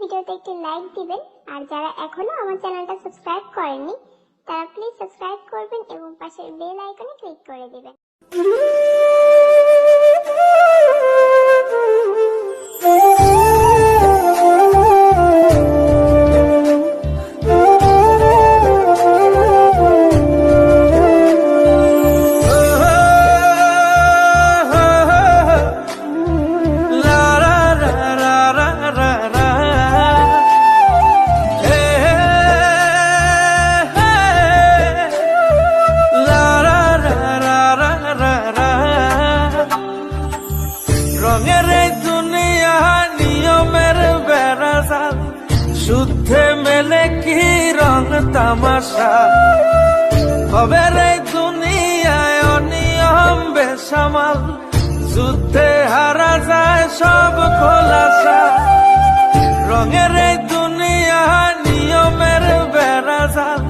ভিডিওতে একটি লাইক দিবেন আর যারা এখনো আমার চ্যানেলটা সাবস্ক্রাইব করেননি তারা প্লিজ সাবস্ক্রাইব করবেন এবং পাশের বেল আইকনে ক্লিক করে দিবেন। রঙের এই দুনিয়া নিয়মের বেড়াজাল, শুদ্ধে মেলে কি রং তামাশা। খবের এই দুনিয়ায় অনিয়ম বেসামাল, যুদ্ধে হারা যায় সব খোলাসা। রঙের এই দুনিয়া নিয়মের বেড়াজাল,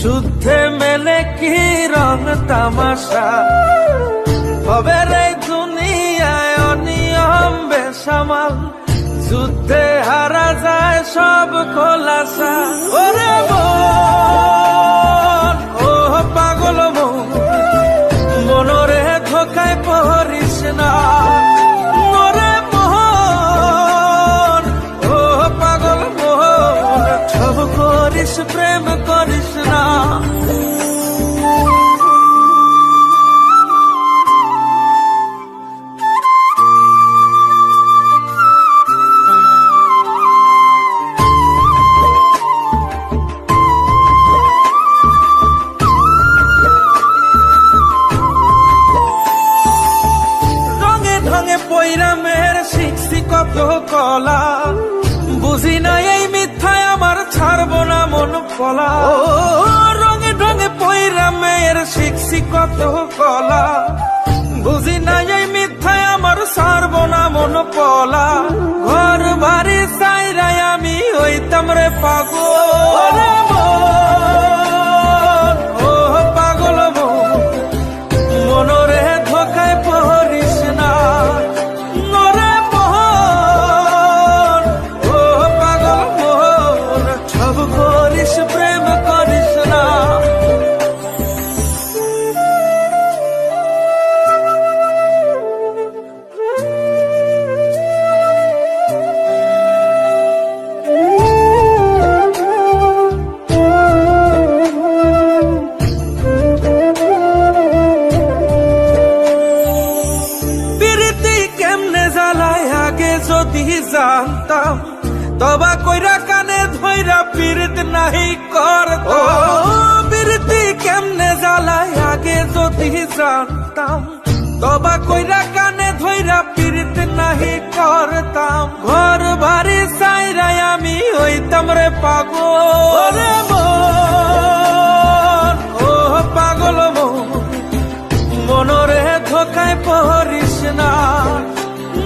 শুদ্ধে মেলে কি রং তামাশা। খবের এই দুনিয়ায় অনিয়ম বেসামাল, যুদ্ধে হারা যায় সব খোলাসা। ওরে মন, ও পাগল মন, মনরে ধোকায় পড়িস না। ওরে মন, ও পাগল মন, সব করিস প্রেম করিস না। পৈরামের শিখছি কত কলা, বুঝি না এই মিথ্যায় আমার ছাড়বো না মন পলা। রঙে ঢঙে পৈরামের শিখছি কত কলা, বুঝি না এই মিথ্যায় আমার ছাড়বো না মন পলা। ঘর বাড়ি চাইরাই আমি হইতাম রে পাগল। ও পাগল মন, মনরে ধোকায় পড়িস না। প্রেম করিস না। প্রীতি কেমনে জ্বালায় আগে যদি জানতাম, তবা কইরা কানে ধইরা পীড়িত নাহি করতাম। প্রীতি কেমনে জ্বালায় আগে যদি জানতাম, তবা কইরা কানে ধইরা পীড়িত নাহি করতাম। ঘর বাড়ি চাইরাই আমি হইতাম রে পাগল। মন, ও পাগল মন, মনরে ধোকায় পড়িস না।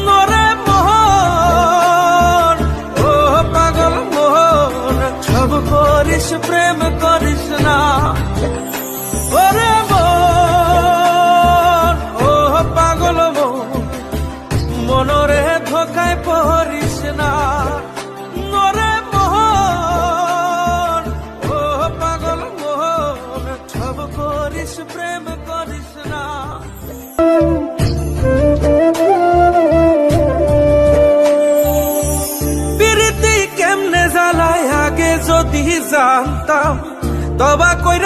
নরে মন, ও পাগল মন, সব করিস প্রেম করিস না। ওরে মন, ও পাগল মন, মনরে ধোকায় পড়িস না। নরে মন, ও পাগল মন, সব করিস প্রেম করিস না। প্রীতি কেমনে জ্বালায় আগে যদি জানতাম, তবা কইরা